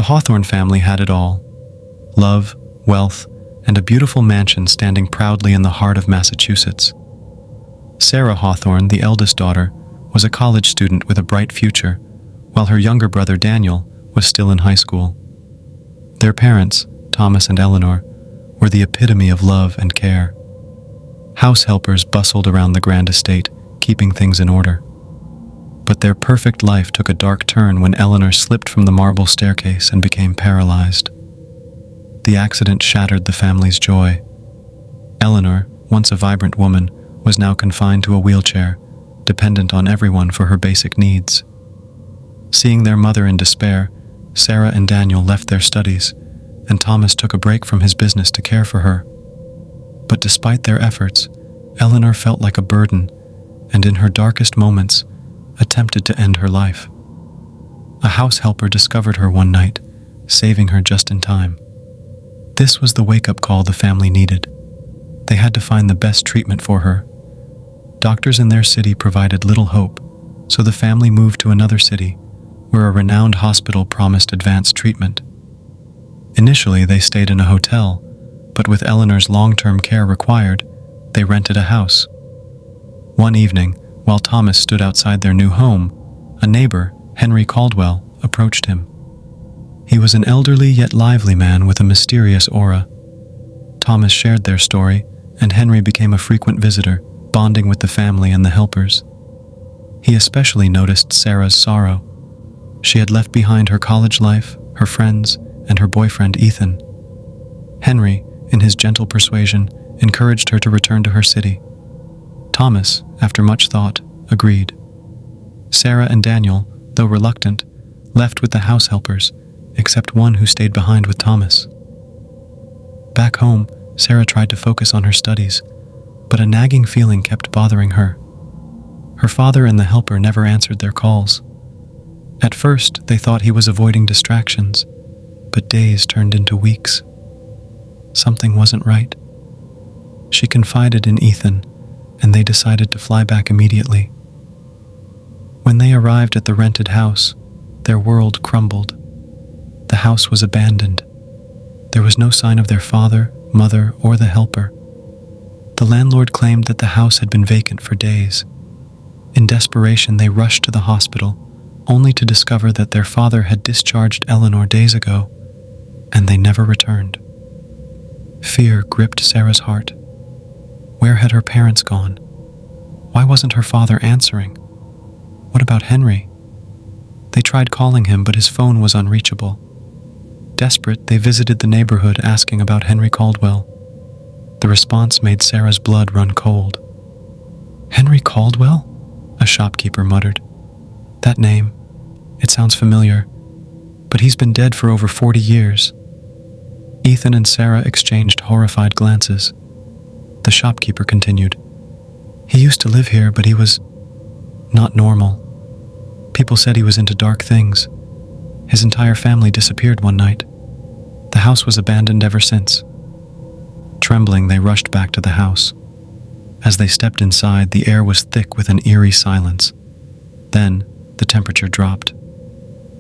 Hawthorne family had it all: love, wealth, and a beautiful mansion standing proudly in the heart of Massachusetts. Sarah Hawthorne, the eldest daughter, was a college student with a bright future, while her younger brother Daniel was still in high school. Their parents, Thomas and Eleanor, were the epitome of love and care. House helpers bustled around the grand estate, keeping things in order. But their perfect life took a dark turn when Eleanor slipped from the marble staircase and became paralyzed. The accident shattered the family's joy. Eleanor, once a vibrant woman, was now confined to a wheelchair, dependent on everyone for her basic needs. Seeing their mother in despair, Sarah and Daniel left their studies, and Thomas took a break from his business to care for her. But despite their efforts, Eleanor felt like a burden, and in her darkest moments, attempted to end her life. A house helper discovered her one night, saving her just in time. This was the wake-up call the family needed. They had to find the best treatment for her. Doctors in their city provided little hope, so the family moved to another city, where a renowned hospital promised advanced treatment. Initially, they stayed in a hotel, but with Eleanor's long-term care required, they rented a house. One evening, while Thomas stood outside their new home, a neighbor, Henry Caldwell, approached him. He was an elderly yet lively man with a mysterious aura. Thomas shared their story, and Henry became a frequent visitor, bonding with the family and the helpers. He especially noticed Sarah's sorrow. She had left behind her college life, her friends, and her boyfriend Ethan. Henry, in his gentle persuasion, encouraged her to return to her city. Thomas, after much thought, agreed. Sarah and Daniel, though reluctant, left with the house helpers, except one who stayed behind with Thomas. Back home, Sarah tried to focus on her studies, but a nagging feeling kept bothering her. Her father and the helper never answered their calls. At first, they thought he was avoiding distractions, but days turned into weeks. Something wasn't right. She confided in Ethan, and they decided to fly back immediately. When they arrived at the rented house, their world crumbled. The house was abandoned. There was no sign of their father, mother, or the helper. The landlord claimed that the house had been vacant for days. In desperation, they rushed to the hospital, only to discover that their father had discharged Eleanor days ago, and they never returned. Fear gripped Sarah's heart. Where had her parents gone? Why wasn't her father answering? What about Henry? They tried calling him, but his phone was unreachable. Desperate, they visited the neighborhood asking about Henry Caldwell. The response made Sarah's blood run cold. Henry Caldwell? A shopkeeper muttered. That name, it sounds familiar, but he's been dead for over 40 years. Ethan and Sarah exchanged horrified glances. The shopkeeper continued. He used to live here, but he was not normal. People said he was into dark things. His entire family disappeared one night. The house was abandoned ever since. Trembling, they rushed back to the house. As they stepped inside, the air was thick with an eerie silence. Then, the temperature dropped.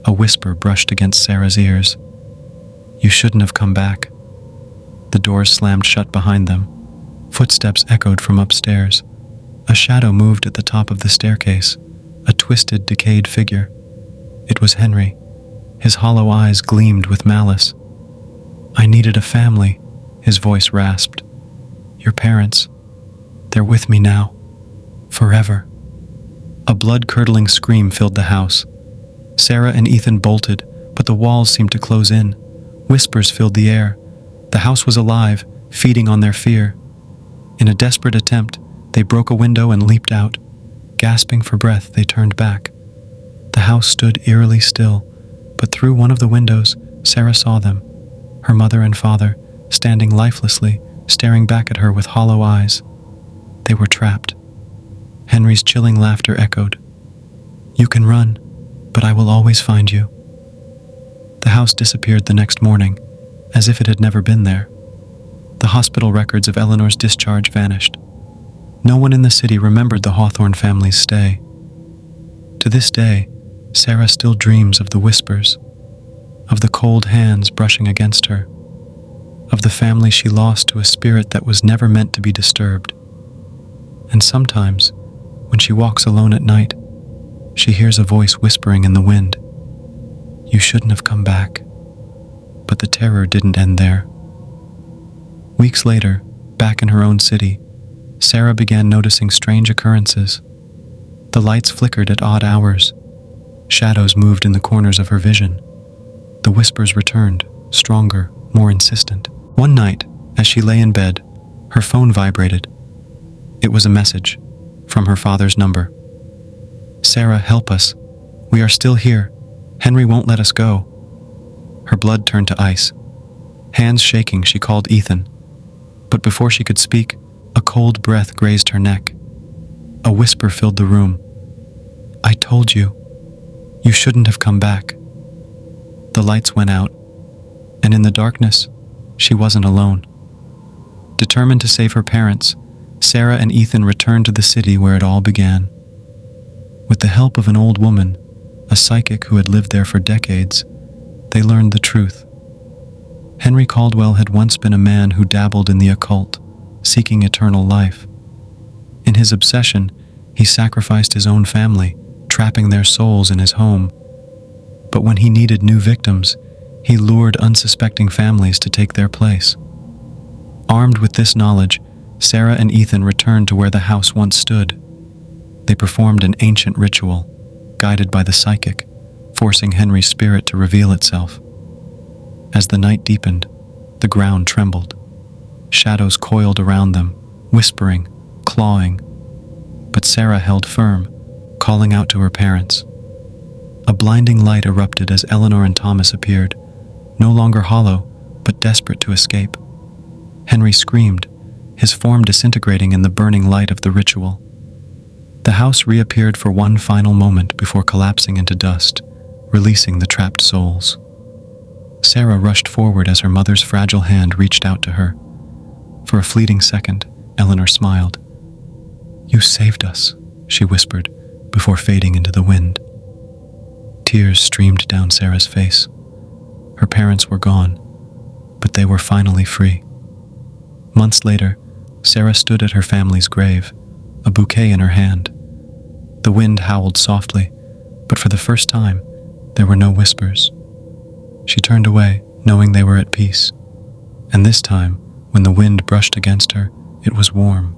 A whisper brushed against Sarah's ears. You shouldn't have come back. The doors slammed shut behind them. Footsteps echoed from upstairs. A shadow moved at the top of the staircase, a twisted, decayed figure. It was Henry. His hollow eyes gleamed with malice. I needed a family, his voice rasped. Your parents, they're with me now. Forever. A blood-curdling scream filled the house. Sarah and Ethan bolted, but the walls seemed to close in. Whispers filled the air. The house was alive, feeding on their fear. In a desperate attempt, they broke a window and leaped out. Gasping for breath, they turned back. The house stood eerily still, but through one of the windows, Sarah saw them, her mother and father, standing lifelessly, staring back at her with hollow eyes. They were trapped. Henry's chilling laughter echoed. You can run, but I will always find you. The house disappeared the next morning, as if it had never been there. The hospital records of Eleanor's discharge vanished. No one in the city remembered the Hawthorne family's stay. To this day, Sarah still dreams of the whispers, of the cold hands brushing against her, of the family she lost to a spirit that was never meant to be disturbed. And sometimes, when she walks alone at night, she hears a voice whispering in the wind, "You shouldn't have come back." But the terror didn't end there. Weeks later, back in her own city, Sarah began noticing strange occurrences. The lights flickered at odd hours. Shadows moved in the corners of her vision. The whispers returned, stronger, more insistent. One night, as she lay in bed, her phone vibrated. It was a message from her father's number. "Sarah, help us. We are still here. Henry won't let us go." Her blood turned to ice. Hands shaking, she called Ethan. But before she could speak, a cold breath grazed her neck. A whisper filled the room. "I told you. You shouldn't have come back." The lights went out, and in the darkness, she wasn't alone. Determined to save her parents, Sarah and Ethan returned to the city where it all began. With the help of an old woman, a psychic who had lived there for decades, they learned the truth. Henry Caldwell had once been a man who dabbled in the occult, seeking eternal life. In his obsession, he sacrificed his own family, trapping their souls in his home. But when he needed new victims, he lured unsuspecting families to take their place. Armed with this knowledge, Sarah and Ethan returned to where the house once stood. They performed an ancient ritual, guided by the psychic, forcing Henry's spirit to reveal itself. As the night deepened, the ground trembled. Shadows coiled around them, whispering, clawing. But Sarah held firm, calling out to her parents. A blinding light erupted as Eleanor and Thomas appeared, no longer hollow, but desperate to escape. Henry screamed, his form disintegrating in the burning light of the ritual. The house reappeared for one final moment before collapsing into dust, releasing the trapped souls. Sarah rushed forward as her mother's fragile hand reached out to her. For a fleeting second, Eleanor smiled. "You saved us," she whispered, before fading into the wind. Tears streamed down Sarah's face. Her parents were gone, but they were finally free. Months later, Sarah stood at her family's grave, a bouquet in her hand. The wind howled softly, but for the first time, there were no whispers. She turned away, knowing they were at peace. And this time, when the wind brushed against her, it was warm,